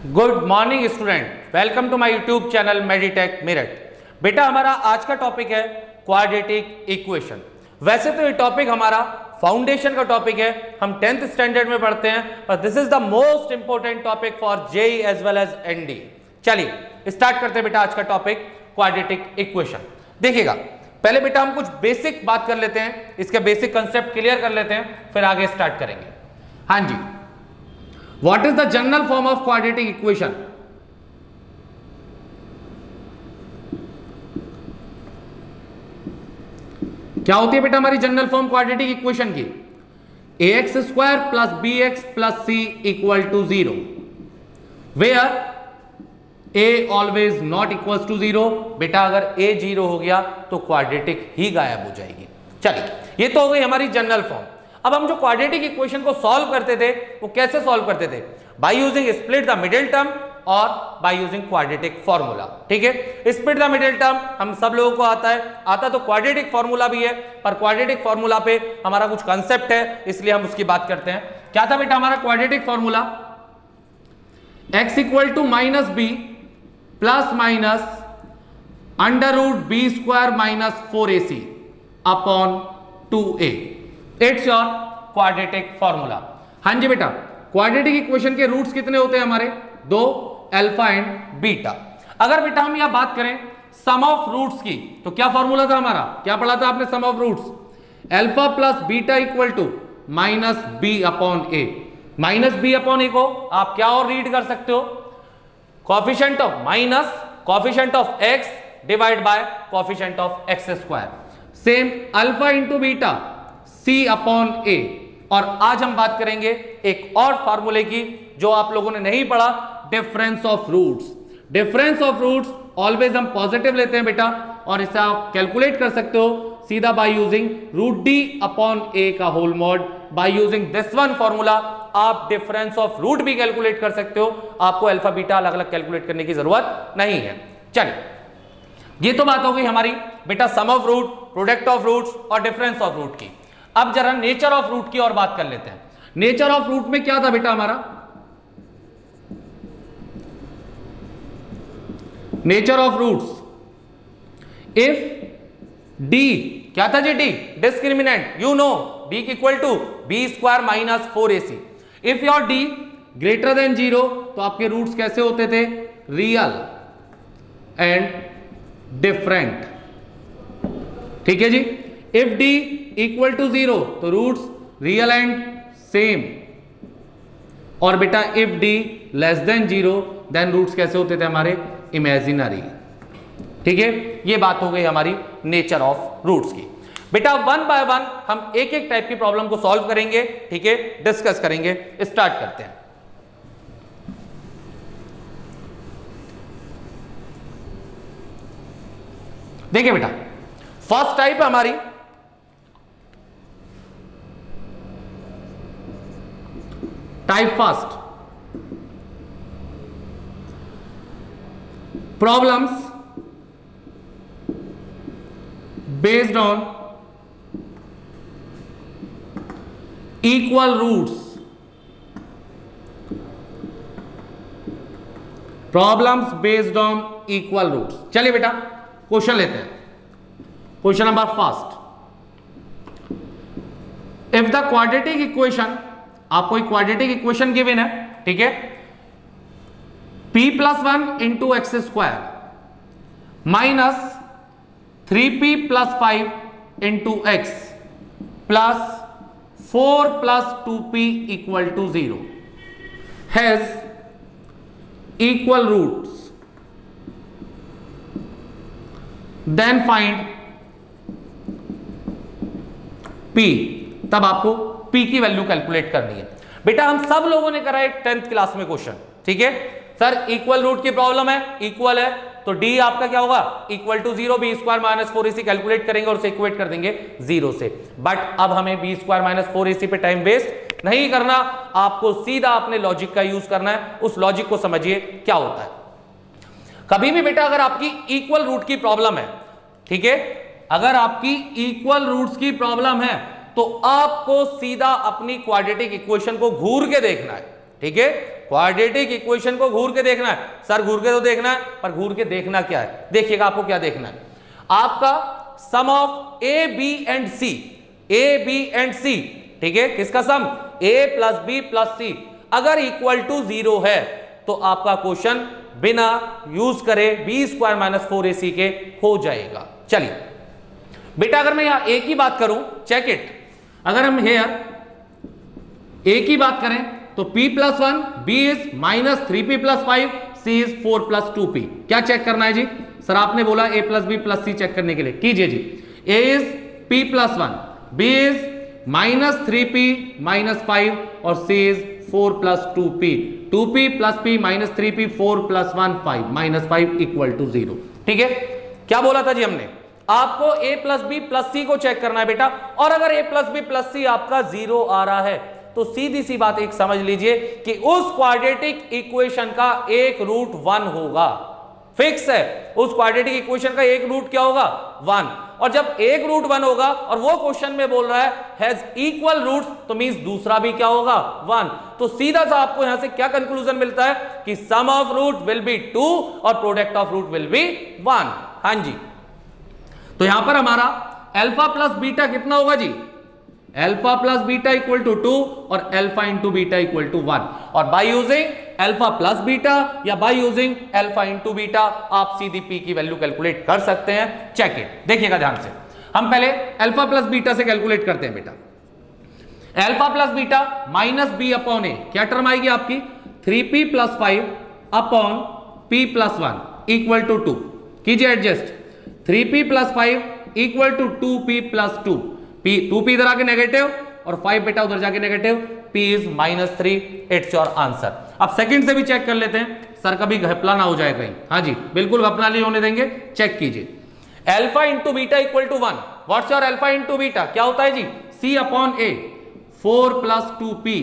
Good morning student, welcome to my YouTube channel Meditech Meerut. बेटा हमारा आज का टॉपिक है क्वाड्रेटिक इक्वेशन। वैसे तो ये टॉपिक हमारा फाउंडेशन का टॉपिक है, हम 10th स्टैंडर्ड में पढ़ते हैं, पर this is the most important topic for JEE as well as ND. चलिए स्टार्ट करते हैं बेटा आज का टॉपिक क्वाड्रेटिक इक्वेशन। देखिएगा पहले बेटा हम कुछ बेसिक बात कर लेते हैं, इसके बेसिक कंसेप्ट क्लियर कर लेते हैं, फिर आगे स्टार्ट करेंगे। हाँ जी, what is the general form of quadratic equation? क्या होती है बेटा हमारी जनरल फॉर्म क्वाड्रेटिक इक्वेशन की? ax square plus bx plus c equal to 0 where a always not equals to 0। बेटा अगर a 0 हो गया तो क्वाड्रेटिक ही गायब हो जाएगी। चलिए ये तो हो गई हमारी जनरल फॉर्म। अब हम जो क्वाड्रेटिक इक्वेशन को सॉल्व करते थे वो कैसे सॉल्व करते थे? By using split the middle term और बाय यूजिंग क्वाड्रेटिक फॉर्मूला। ठीक है, स्प्लिट द मिडिल टर्म हम सब लोगों को आता तो क्वाड्रेटिक फॉर्मूला भी है, पर क्वाड्रेटिक फॉर्मूला पे हमारा कुछ कंसेप्ट है, इसलिए हम उसकी बात करते हैं। क्या था बेटा हमारा quadratic formula? x equal to minus B plus minus under root B square minus 4ac upon 2a। It's your quadratic formula. हाँ जी बेटा, क्वाड्रेटिक इक्वेशन के रूट्स कितने होते हैं हमारे? 2, अल्फा एंड बीटा। अगर बेटा हम यह बात करें सम ऑफ रूट्स की, तो क्या फॉर्मूला था हमारा? क्या पढ़ा था आपने sum of roots? Alpha plus beta equal to minus B upon A. Minus B upon A को आप क्या और रीड कर सकते हो? Coefficient of minus coefficient of X divide by coefficient of X square. Same alpha into beta C upon A. और आज हम बात करेंगे एक और फार्मूले की जो आप लोगों ने नहीं पढ़ा, difference of roots. Difference of roots always हम पॉजिटिव लेते हैं बेटा, और इसे आप कैलकुलेट कर सकते हो सीधा by using root D upon A का whole mod. By using this one formula आप डिफरेंस ऑफ रूट भी कैलकुलेट कर सकते हो, आपको अल्फा बीटा अलग अलग कैलकुलेट करने की जरूरत नहीं है। चलिए ये तो बात हो गई हमारी बेटा sum of root, product of roots और डिफरेंस ऑफ रूट की। अब जरा नेचर ऑफ रूट की और बात कर लेते हैं। नेचर ऑफ रूट में क्या था बेटा हमारा? Nature of roots, if D क्या था जी? D discriminant, you know D equal to B square minus 4ac। If your D greater than 0 तो आपके रूट्स कैसे होते थे? Real and different. ठीक है जी। इफ डी इक्वल टू 0 तो रूट्स रियल एंड सेम। और बेटा if D less than 0 then roots कैसे होते थे हमारे? इमेजिनरी। ठीक है, ये बात हो गई हमारी नेचर ऑफ रूट्स की। बेटा वन बाय वन हम एक एक टाइप की प्रॉब्लम को सॉल्व करेंगे, ठीक है, डिस्कस करेंगे। स्टार्ट करते हैं। देखिए बेटा फर्स्ट टाइप है हमारी type first, problems based on equal roots. Problems based on equal roots. चलिए बेटा क्वेश्चन लेते हैं। Question number first, if the quadratic equation, आपको एक क्वाड्रेटिक इक्वेशन गिवन है, ठीक है, p plus 1 into x square minus 3p plus 5 into x plus 4 plus 2p equal to 0 has equal roots, then find p। तब आपको p की value calculate करनी है। बेटा हम सब लोगों ने करा है 10th क्लास में क्वेश्चन, ठीक है सर, इक्वल रूट की प्रॉब्लम है, इक्वल है तो d आपका क्या होगा? Equal to 0, B square minus 4ac calculate करेंगे और उसे इक्वेट कर देंगे 0 से। बट अब हमें बी स्क्वायर माइनस 4ac पे टाइम वेस्ट नहीं करना, आपको सीधा अपने लॉजिक का यूज करना है। उस लॉजिक को समझिए क्या होता है। कभी भी बेटा अगर आपकी इक्वल रूट की प्रॉब्लम है, ठीक है, अगर आपकी इक्वल रूट्स की प्रॉब्लम है तो आपको सीधा अपनी क्वाड्रेटिक इक्वेशन को घूर के देखना है। ठीक है, क्वाड्रेटिक इक्वेशन को घूर के देखना है। सर घूर के तो देखना है, पर घूर के देखना क्या है, देखिएगा आपको क्या देखना है। आपका sum of A B and C, A B and C, ठीक है, किसका sum, A plus B plus C, अगर इक्वल टू 0 है तो आपका क्वेश्चन बिना यूज करे बी स्क्वायर माइनस 4ac के हो जाएगा। चलिए बेटा, अगर मैं यहां ए की बात करूं, चेक इट, अगर हम हेयर ए की बात करें तो p plus 1, b is minus 3p plus 5, c is 4 plus 2p। क्या चेक करना है जी? सर आपने बोला a plus B plus C check करने के लिए, कीजिए जी। a is p plus 1, b is minus 3p minus 5 और c is 4 plus 2p, 2p plus p minus 3p, 4 plus 1 5 minus 5 equal to 0। ठीक है, क्या बोला था जी हमने? आपको a प्लस बी प्लस सी को चेक करना है बेटा, और अगर a प्लस बी प्लस सी आपका 0 आ रहा है तो सीधी सी बात एक समझ लीजिए कि उस क्वाड्रेटिक इक्वेशन का एक रूट 1 होगा, फिक्स है। उस क्वाड्रेटिक इक्वेशन का एक रूट क्या होगा? 1। और जब एक रूट 1 होगा और वो क्वेश्चन में बोल रहा है हैज इक्वल रूट्स, तो मींस दूसरा भी क्या होगा? 1। तो सीधा सा आपको यहां से क्या कंक्लूजन मिलता है कि sum of root will be 2 और product of root will be 1। हां जी, तो यहां पर हमारा अल्फा प्लस बीटा कितना होगा जी? Alpha plus beta equal to 2 और alpha into beta equal to 1। और by using alpha plus beta या by using alpha into beta आप सीधी पी की वैल्यू कैलकुलेट कर सकते हैं। चेक इट, देखिएगा ध्यान से। हम पहले अल्फा प्लस बीटा से कैलकुलेट करते हैं बेटा। Alpha plus beta minus B upon A, क्या टर्म आएगी आपकी? 3p plus 5 upon p plus 1 equal to 2। कीजिए adjust, 3p plus 5 equal to 2p plus 2, 2p इधर आके नेगेटिव और 5 बेटा उधर जाके negative, p is minus 3। It's your answer. अब सेकंड से भी चेक कर लेते हैं, सर कभी घपला ना हो जाए कहीं। हाँ जी, बिल्कुल घपला नहीं होने देंगे। चेक कीजिए, alpha into beta equal to 1। What's your alpha into beta? क्या होता है जी? c upon a, 4 plus 2p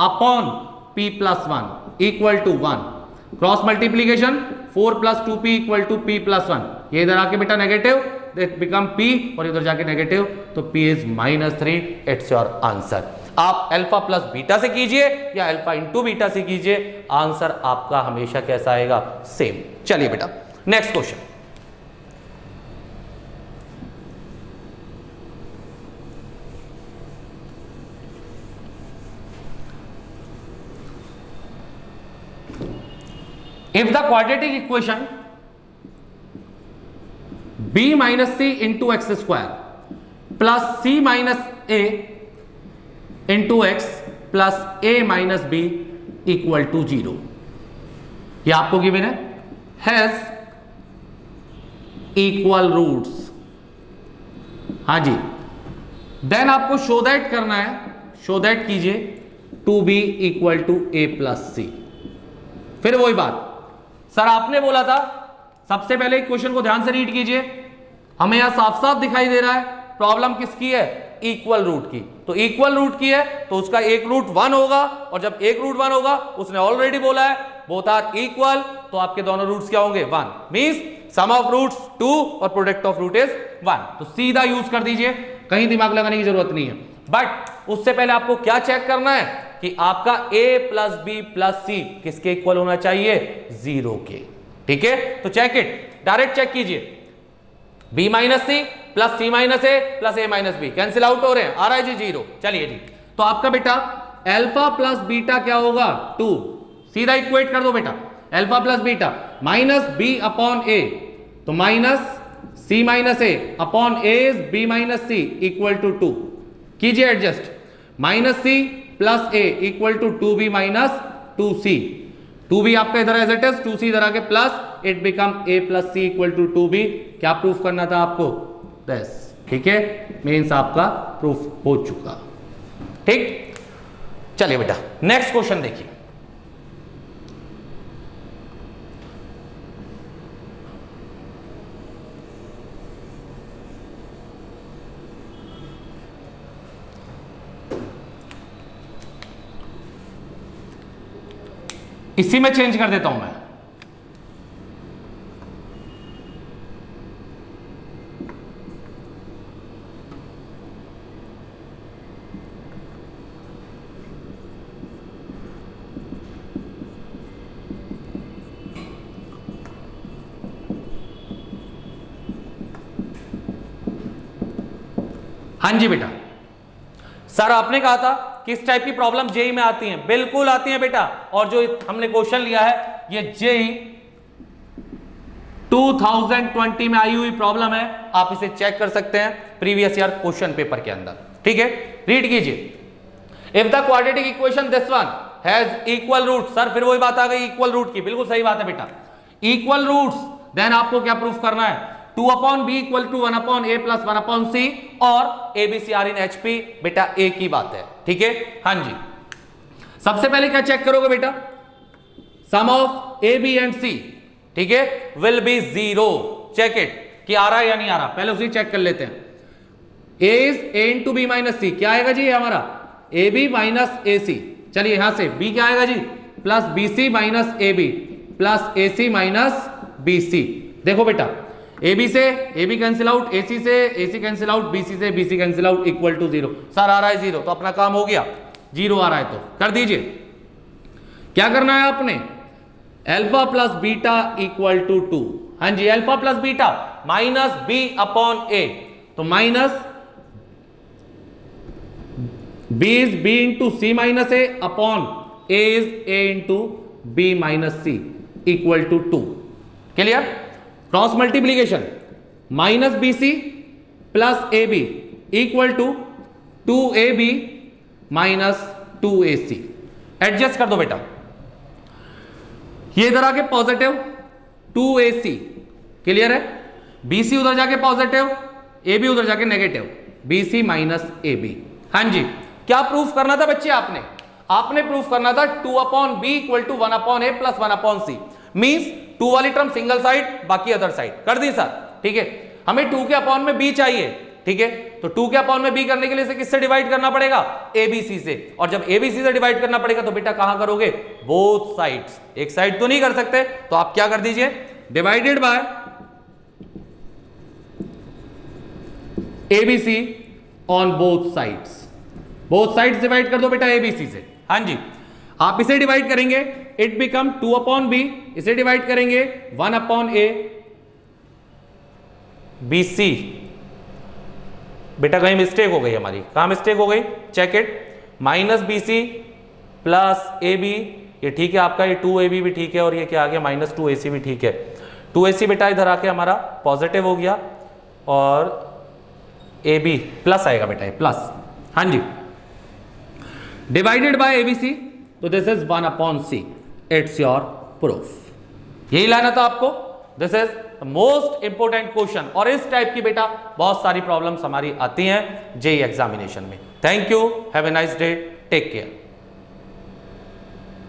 upon p plus 1 equal to 1। Cross multiplication, 4 plus 2p equal to p plus 1। ये इधर आके बेटा नेगेटिव, बिकम p और इधर जाके नेगेटिव, तो p is minus 3। It's your answer. आप अल्फा प्लस बीटा से कीजिए या अल्फा इंटू बीटा से कीजिए, आंसर आपका हमेशा कैसा आएगा? सेम। चलिए बेटा, next question. If the quadratic equation b minus c into x square plus c minus a into x plus a minus b equal to 0, ये आपको गिवन है, has equal roots। हाँ जी, देन आपको शो दैट करना है, show that कीजिए 2b equal to a plus c। फिर वही बात, सर आपने बोला था, सबसे पहले क्वेश्चन को ध्यान से रीड कीजिए, हमें यहां साफ साफ दिखाई दे रहा है प्रॉब्लम किसकी है? इक्वल रूट की। तो इक्वल रूट की है तो उसका एक रूट 1 होगा, और जब एक रूट 1 होगा उसने ऑलरेडी बोला है बोथ आर इक्वल, तो आपके दोनों रूट्स क्या होंगे? 1। मींस सम ऑफ रूट्स 2 और प्रोडक्ट ऑफ रूट इज 1। तो सीधा यूज कर दीजिए, कहीं दिमाग लगाने की जरूरत नहीं है। बट उससे पहले आपको क्या चेक करना है कि आपका a प्लस बी प्लस सी किसके इक्वल होना चाहिए? 0 के। ठीक है, तो चेक इट, डायरेक्ट चेक कीजिए, b माइनस सी प्लस सी माइनस ए प्लस ए माइनस बी कैंसिल आउट हो रहे हैं, आ रहा है जी 0। चलिए जी, तो आपका बेटा अल्फा प्लस बीटा क्या होगा? 2। सीधा इक्वेट कर दो बेटा, alpha plus beta minus B upon A, तो minus C minus A upon A is B minus C equal to 2। कीजिए adjust, minus C plus A equal to 2b minus 2c। 2b आपका इधर as it is, 2c इधर आके plus, it become a plus C equal to 2b। क्या proof करना था आपको? बस, ठीक है, मीन्स आपका प्रूफ हो चुका। ठीक, चलिए बेटा नेक्स्ट क्वेश्चन देखिए। इसी में चेंज कर देता हूं मैं, हाँ जी बेटा, सर आपने कहा था किस टाइप की प्रॉब्लम जेई में आती हैं, बिल्कुल आती हैं बेटा। और जो हमने क्वेश्चन लिया है ये जेई 2020 में आई हुई प्रॉब्लम है, आप इसे चेक कर सकते हैं प्रीवियस ईयर क्वेश्चन पेपर के अंदर। ठीक है, रीड कीजिए। If the quadratic equation this one has equal root, sir फिर वही बात आ गई इक्वल रूट की, बिल्कुल सही बात है बेटा, इक्वल रूट्स, देन आपको क्या प्रूफ करना है, 2/b equal to 1/a plus 1/c और ABCR इन HP, बेटा एक ही बात है। ठीक है, हाँ जी। सबसे पहले क्या चेक करोगे बेटा, sum of AB and C, ठीक है, विल बी 0, चेक इट कि आ रहा है या नहीं आ रहा, पहले उसे चेक कर लेते हैं। A is A into B minus C, क्या आएगा जी हमारा AB माइनस AC, चलिए यहां से B क्या आएगा जी plus BC minus AB plus AC minus BC। देखो बेटा AB से AB कैंसिल आउट, AC से AC कैंसिल आउट, BC से BC cancel out, equal to 0। Sir आ रहा है 0, तो अपना काम हो गया, 0 आ रहा है तो कर दीजिए। क्या करना है आपने, alpha plus beta equal to 2, हाँ जी, alpha plus beta minus B upon A, तो minus B is B into C minus A upon A is A into B minus C equal to 2। Clear, cross multiplication minus BC plus AB equal to 2AB minus 2AC। Adjust कर दो बेटा, ये इधर आके positive 2AC, clear है, BC उधर जाके positive, AB उधर जाके नेगेटिव, BC माइनस AB। हाँ जी, क्या प्रूफ करना था बच्चे आपने प्रूफ करना था 2/b equal to 1/a plus 1/c, means 2 वाली टर्म सिंगल साइड, बाकी अदर साइड कर दी सर। ठीक है, हमें 2 के अपॉन में b चाहिए, ठीक है, तो 2 के अपॉन में b करने के लिए इसे किससे डिवाइड करना पड़ेगा, ABC से, और जब ABC से डिवाइड करना पड़ेगा तो बेटा कहां करोगे, बोथ साइड्स, एक साइड तो नहीं कर सकते, तो आप क्या कर दीजिए, divided by ABC on both sides, both sides divide कर दो बेटा ABC से। हाँ जी, आप इसे डिवाइड करेंगे, इट बिकम 2/b, इसे डिवाइड करेंगे 1/a BC। बेटा कहीं मिस्टेक हो गई हमारी, कहां मिस्टेक हो गई, check it, minus BC plus AB, ये ठीक है आपका, ये 2AB भी ठीक है, और ये क्या आ गया माइनस 2AC भी ठीक है। 2AC बेटा इधर आके हमारा पॉजिटिव हो गया, और AB प्लस आएगा बेटा, ये प्लस, हाँ जी, डिवाइडेड बाय ABC, तो this is 1/c, it's your proof. यही लाना था आपको, this is the most important question, और इस टाइप की बेटा बहुत सारी प्रॉब्लम्स हमारी आती हैं जेईई एग्जामिनेशन में। Thank you, have a nice day, take care.